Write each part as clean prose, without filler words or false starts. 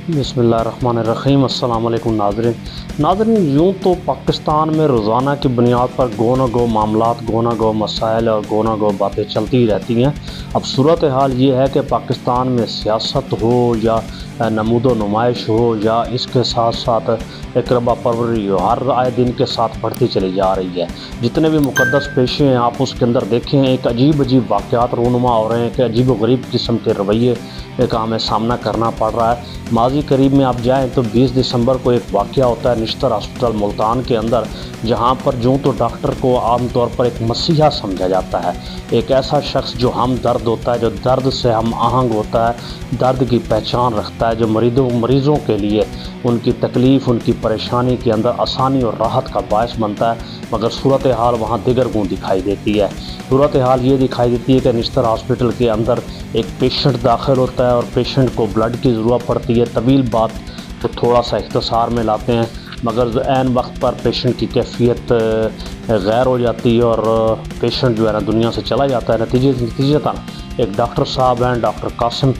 बिस्मिल्लाहिर्रहमानिर्रहीम। अस्सलाम वालेकुम नाज़रीन, यूँ तो पाकिस्तान में रोज़ाना की बुनियाद पर गो न गो मामलात, गो न गो मसाइल और गो न गो बातें चलती ही रहती हैं। अब सूरत हाल ये है कि पाकिस्तान में सियासत हो या नमूदो नुमाइश हो या इसके साथ साथ इकरबा परवरी हो, हर आए दिन के साथ बढ़ती चली जा रही है। जितने भी मुक़द्दस पेशे हैं आप उसके अंदर देखें, एक अजीब अजीब वाक़यात रूनुमा हो रहे हैं कि अजीब व गरीब किस्म के रवैये का हमें सामना करना पड़ रहा है। माजी करीब में आप जाएँ तो 20 दिसंबर को एक वाक़या होता है निश्तर हॉस्पिटल मुल्तान के अंदर, जहाँ पर यूँ तो डॉक्टर को आम तौर पर एक मसीहा समझा जाता है, एक ऐसा शख्स जो हम दर्द होता है, जो दर्द से हम आहंग होता है, दर्द की पहचान रखता है, जो मरीज़ों के लिए उनकी तकलीफ़, उनकी परेशानी के अंदर आसानी और राहत का बायस बनता है। मगर सूरत हाल वहाँ दिगर गुण दिखाई देती है। सूरत हाल ये दिखाई देती है कि निश्तर हॉस्पिटल के अंदर एक पेशेंट दाखिल होता है और पेशेंट को ब्लड की ज़रूरत पड़ती है। तवील बात तो थोड़ा सा इख्तिसार में लाते हैं, मगर ऐन वक्त पर पेशेंट की कैफियत गैर हो जाती है और पेशेंट जो है ना दुनिया से चला जाता है। नतीजतन एक डॉक्टर साहब हैं, डॉक्टर कासिम,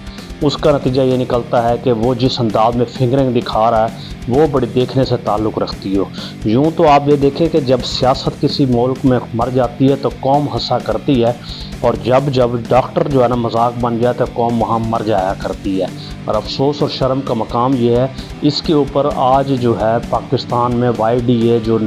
उसका नतीजा ये निकलता है कि वो जिस अंदाज में फिंगरिंग दिखा रहा है वो बड़ी देखने से ताल्लुक़ रखती हो। यूँ तो आप ये देखें कि जब सियासत किसी मुल्क में मर जाती है तो कौम हंसा करती है, और जब डॉक्टर जो है ना मजाक बन जाए तो कौम वहाँ मर जाया करती है। और अफसोस और शर्म का मकाम ये है, इसके ऊपर आज जो है पाकिस्तान में YDA जो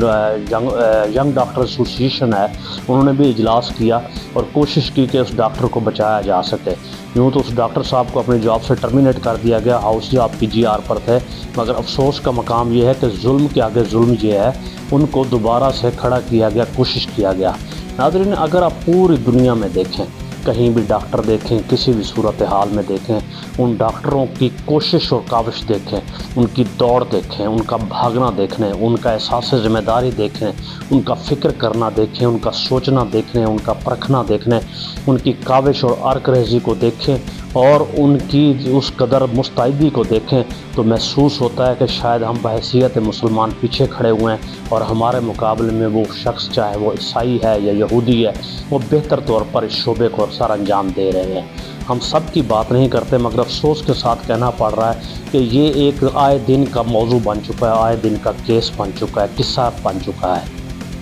यंग डॉक्टर एसोसिएशन है, उन्होंने भी इजलास किया और कोशिश की कि उस डॉक्टर को बचाया जा सके। यूँ तो उस डॉक्टर साहब को अपनी जॉब से टर्मिनेट कर दिया गया, हाउस जॉब PGR पर थे, मगर अफसोस का मकाम यह है कि जुल्म के आगे जुल्म ये है, उनको दोबारा से खड़ा किया गया, कोशिश किया गया। नाज़रीन, अगर आप पूरी दुनिया में देखें, कहीं भी डॉक्टर देखें, किसी भी सूरत हाल में देखें, उन डॉक्टरों की कोशिश और काविश देखें, उनकी दौड़ देखें, उनका भागना देखें, उनका एहसास ज़िम्मेदारी देखें, उनका फ़िक्र करना देखें, उनका सोचना देखें, उनका परखना देखें, उनकी काविश और अर्क-रेज़ी को देखें और उनकी उस कदर मुस्तैदी को देखें तो महसूस होता है कि शायद हम बहैसियत मुसलमान पीछे खड़े हुए हैं और हमारे मुकाबले में वो शख्स, चाहे वो ईसाई है या यहूदी है, वो बेहतर तौर पर इस शोबे को सर अंजाम दे रहे हैं। हम सब की बात नहीं करते, मगर अफसोस के साथ कहना पड़ रहा है कि ये एक आए दिन का मौजू बन चुका है, आए दिन का केस बन चुका है, किस्सा बन चुका है।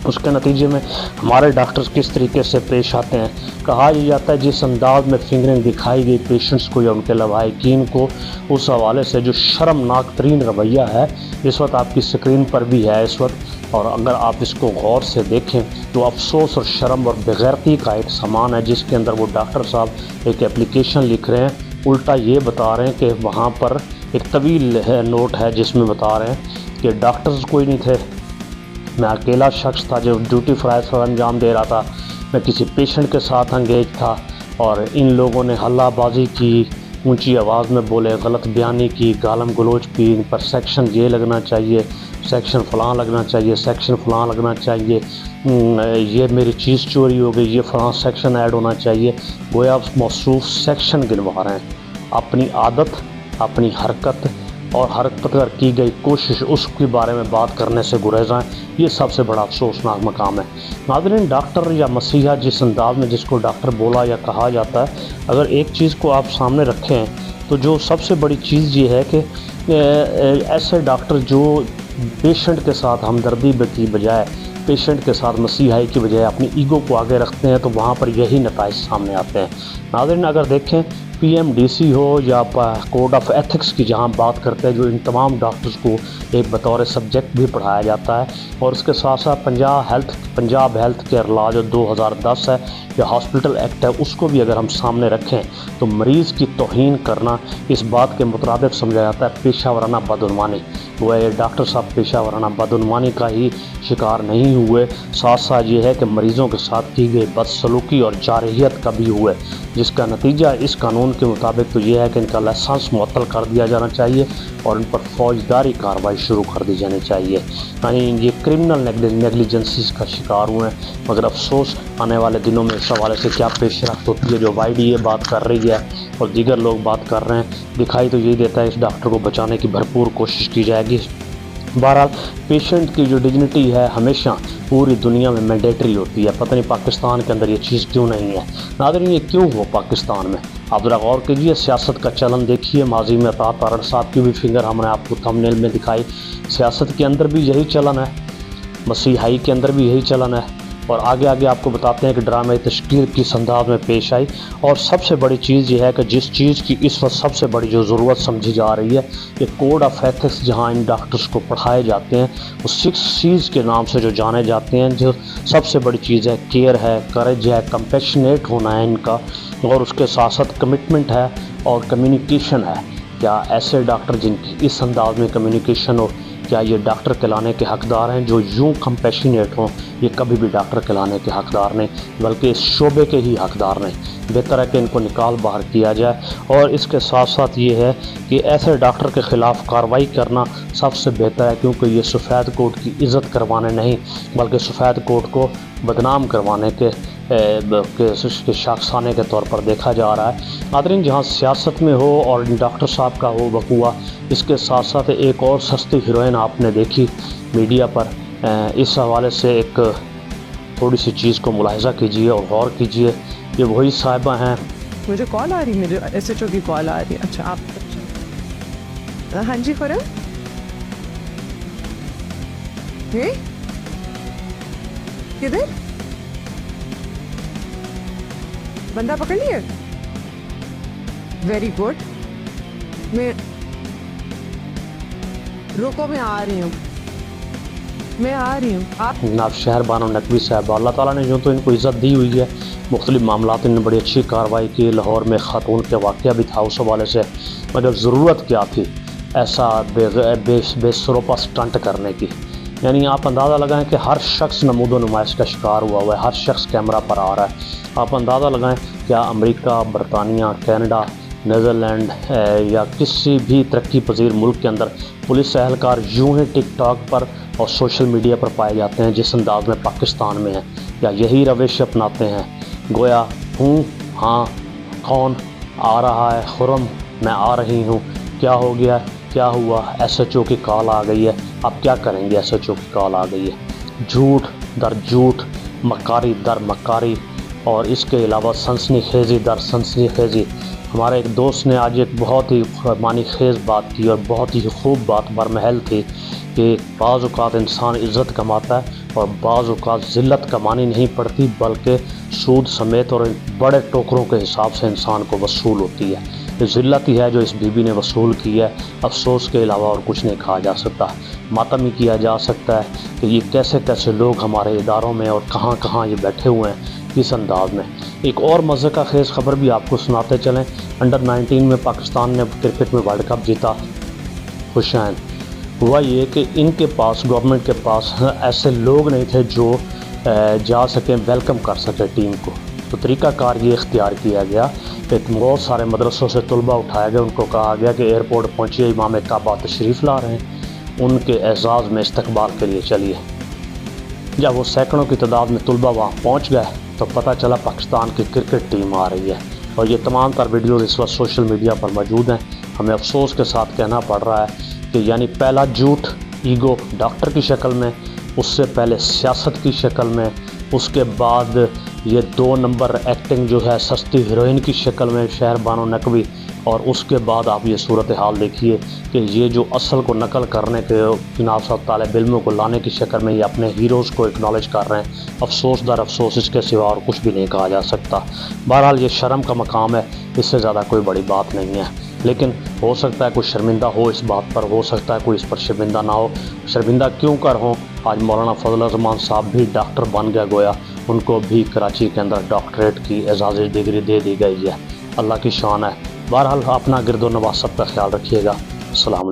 उसके नतीजे में हमारे डॉक्टर्स किस तरीके से पेश आते हैं। कहा यह जाता है जिस अंदाज में फिंगरिंग दिखाई गई पेशेंट्स को या उनके लवाहिकीन को, उस हवाले से जो शर्मनाक तरीन रवैया है इस वक्त आपकी स्क्रीन पर भी है इस वक्त, और अगर आप इसको गौर से देखें तो अफसोस और शर्म और बेगैरती का एक सामान है, जिसके अंदर वो डॉक्टर साहब एक एप्लीकेशन लिख रहे हैं, उल्टा ये बता रहे हैं कि वहाँ पर एक तवील नोट है जिसमें बता रहे हैं कि डॉक्टर्स कोई नहीं थे, मैं अकेला शख्स था जो ड्यूटी फ़राइज़ पर अंजाम दे रहा था, मैं किसी पेशेंट के साथ एंगेज था और इन लोगों ने हल्लाबाजी की, ऊंची आवाज़ में बोले, गलत बयानी की, गालम गलोच की, इन पर सेक्शन ये लगना चाहिए, सेक्शन फ़लाँ लगना चाहिए, सेक्शन फ़लाँ लगना चाहिए, ये मेरी चीज़ चोरी हो गई, ये फ़लाँ सेक्शन ऐड होना चाहिए। गोया आप मौसूफ सेक्शन गिनवा रहे हैं। अपनी आदत, अपनी हरकत और हरकत पर की गई कोशिश, उसके बारे में बात करने से गुरेज़ हैं। ये सबसे बड़ा अफसोसनाक मकाम है। नाज़रीन, डॉक्टर या मसीहा जिस अंदाज में जिसको डॉक्टर बोला या कहा जाता है, अगर एक चीज़ को आप सामने रखें तो जो सबसे बड़ी चीज़ ये है कि ऐसे डॉक्टर जो पेशेंट के साथ हमदर्दी की बजाय, पेशेंट के साथ मसीहाई की बजाय अपनी ईगो को आगे रखते हैं, तो वहाँ पर यही नताइज सामने आते हैं। नाज़रीन, अगर देखें PMDC हो या कोड ऑफ एथिक्स की जहाँ बात करते हैं, जो इन तमाम डॉक्टर्स को एक बतौर सब्जेक्ट भी पढ़ाया जाता है, और उसके साथ साथ पंजाब हेल्थ केयर लॉ जो 2010 है या हॉस्पिटल एक्ट है, उसको भी अगर हम सामने रखें तो मरीज़ की तौहीन करना इस बात के मुताबिक समझा जाता है पेशा वराना बदउनवानी। वो ये डॉक्टर साहब पेशा वराना बदउनवानी का ही शिकार नहीं हुए, साथ साथ ये है कि मरीज़ों के साथ की गई बदसलूकी और जारहियत का भी हुए, जिसका नतीजा इस कानून के मुताबिक तो ये है कि इनका लाइसेंस मुअत्तल कर दिया जाना चाहिए और इन पर फौजदारी कार्रवाई शुरू कर दी जानी चाहिए। यानी ये क्रिमिनल नेगलिजेंसीज का शिकार हुए हैं। मगर अफसोस आने वाले दिनों में इस हवाले से क्या पेशरफ्त होती है, जो YDA बात कर रही है और दीगर लोग बात कर रहे हैं, दिखाई तो यही देता है इस डॉक्टर को बचाने की भरपूर कोशिश की जाएगी। बहरहाल पेशेंट की जो डिग्निटी है हमेशा पूरी दुनिया में मैंडेटरी होती है, पता नहीं पाकिस्तान के अंदर ये चीज़ क्यों नहीं है। नाज़रीन ये क्यों हो पाकिस्तान में, आप ज़रा गौर कीजिए, सियासत का चलन देखिए। माजी में अता तारड़ साहब की भी फिंगर हमने आपको थंबनेल में दिखाई। सियासत के अंदर भी यही चलन है, मसीहाई के अंदर भी यही चलन है, और आगे आगे आपको बताते हैं कि ड्रामे तशकीर किस अंदाज में पेश आई। और सबसे बड़ी चीज़ ये है कि जिस चीज़ की इस वक्त सबसे बड़ी जो ज़रूरत समझी जा रही है कि कोड ऑफ एथिक्स जहाँ इन डॉक्टर्स को पढ़ाए जाते हैं वो 6 C's के नाम से जो जाने जाते हैं, जो सबसे बड़ी चीज़ है केयर है, करेज है, कंपैशनेट होना है इनका, और उसके साथ साथ कमिटमेंट है और कम्युनिकेशन है। क्या ऐसे डॉक्टर जिनकी इस अंदाज में कम्युनिकेशन हो, क्या ये डॉक्टर कहलाने के हकदार हैं? जो यूं कंपैशनेट हों ये कभी भी डॉक्टर कहलाने के हकदार नहीं, बल्कि इस शोबे के ही हकदार नहीं। बेहतर है कि इनको निकाल बाहर किया जाए। और इसके साथ साथ ये है कि ऐसे डॉक्टर के ख़िलाफ़ कार्रवाई करना सबसे बेहतर है, क्योंकि ये सफ़ेद कोट की इज़्ज़त करवाने नहीं बल्कि सफ़ेद कोट को बदनाम करवाने के शाखसाने के तौर पर देखा जा रहा है। नाज़रीन जहाँ सियासत में हो और डॉक्टर साहब का हो बकुआ, इसके साथ साथ एक और सस्ती हीरोइन आपने देखी मीडिया पर। इस हवाले से एक थोड़ी सी चीज़ को मुलाहिज़ा कीजिए और गौर कीजिए। ये वही साहिबा हैं। मुझे कॉल आ रही, मेरे SHO की कॉल आ रही है। अच्छा आप, हाँ जी खुरम, किधर बंदा पकड़ लिया? Very good. मैं रुको, मैं आ रही हूँ। आप जनाब शहर बानो नकवी साहब, अल्लाह ताला ने जो तो इनको इज़्ज़त दी हुई है, मुख्तलिफ मामलात इन्होंने बड़ी अच्छी कार्रवाई की। लाहौर में ख़ातून के वाक़या भी था उस हवाले से, मगर ज़रूरत क्या थी ऐसा बेसरोपा स्टंट करने की। यानी आप अंदाज़ा लगाएं कि हर शख्स नमूदो नुमाइश का शिकार हुआ है, हर शख्स कैमरा पर आ रहा है। आप अंदाज़ा लगाएं क्या अमेरिका, बरतानिया, कनाडा, नीदरलैंड या किसी भी तरक्की पजीर मुल्क के अंदर पुलिस एहलकार यूं ही टिकटॉक पर और सोशल मीडिया पर पाए जाते हैं जिस अंदाज में पाकिस्तान में है? या यही रविश अपनाते हैं, गोया हूँ, हाँ कौन आ रहा है, खुरम मैं आ रही हूँ, क्या हो गया, क्या हुआ, SHO की कॉल आ गई है, आप क्या करेंगे? SHO की कॉल आ गई है। झूठ दर झूठ, मकारी दर मकारी, और इसके अलावा सनसनीखेज़ी दर सनसनीखेज़ी। हमारे एक दोस्त ने आज एक बहुत ही मानी खेज़ बात की और बहुत ही खूब बात बरमहल थी कि बाज़ औक़ात इंसान इज़्ज़त कमाता है और बाज़ औक़ात ज़िल्लत कमानी नहीं पड़ती, बल्कि सूद समेत और बड़े टोकरों के हिसाब से इंसान को वसूल होती है। ये ज़िल्लत ही है जो इस बीबी ने वसूल की है। अफसोस के अलावा और कुछ नहीं कहा जा सकता। मातम ही किया जा सकता है कि ये कैसे कैसे लोग हमारे इदारों में और कहाँ कहाँ ये बैठे हुए हैं, किस अंदाज में। एक और मज़े का खेज़ खबर भी आपको सुनाते चलें। अंडर 19 में पाकिस्तान ने क्रिकेट में वर्ल्ड कप जीता। खुशाइन हुआ ये कि इनके पास, गवर्नमेंट के पास ऐसे लोग नहीं थे जो जा सकें, वेलकम कर सके टीम को। तो तरीक़ाकार ये इख्तियार किया गया कि बहुत सारे मदरसों से तलबा उठाया गया, उनको कहा गया कि एयरपोर्ट पहुँचिए, इमाम काबा तशरीफ़ ला रहे हैं, उनके एजाज़ में इस्तकबाल के लिए चलिए। जब वो सैकड़ों की तादाद में तलबा वहाँ पहुँच गए तो पता चला पाकिस्तान की क्रिकेट टीम आ रही है। और ये तमाम तर वीडियोज़ इस वक्त सोशल मीडिया पर मौजूद हैं। हमें अफसोस के साथ कहना पड़ रहा है कि यानी पहला झूठ ईगो डॉक्टर की शक्ल में, उससे पहले सियासत की शक्ल में, उसके बाद ये 2 नंबर एक्टिंग जो है सस्ती हीरोइन की शक्ल में शहर बानो नकवी, और उसके बाद आप ये सूरत हाल देखिए कि ये जो असल को नकल करने के जनाब साहब तालिब इल्मों को लाने की शक्ल में ये अपने हीरोज़ को एक्नॉलेज कर रहे हैं। अफसोस दर अफसोस, इसके सिवा और कुछ भी नहीं कहा जा सकता। बहरहाल ये शर्म का मकाम है, इससे ज़्यादा कोई बड़ी बात नहीं है। लेकिन हो सकता है कोई शर्मिंदा हो इस बात पर, हो सकता है कोई इस पर शर्मिंदा ना हो। शर्मिंदा क्यों कर हों? आज मौलाना फजल-उर-रहमान साहब भी डॉक्टर बन गया गोया, उनको भी कराची के अंदर डॉक्टरेट की एजाज़ी डिग्री दे दी गई है। अल्लाह की शान है। बहरहाल अपना गिरदो नवाज सब का ख्याल रखिएगा। अस्सलाम।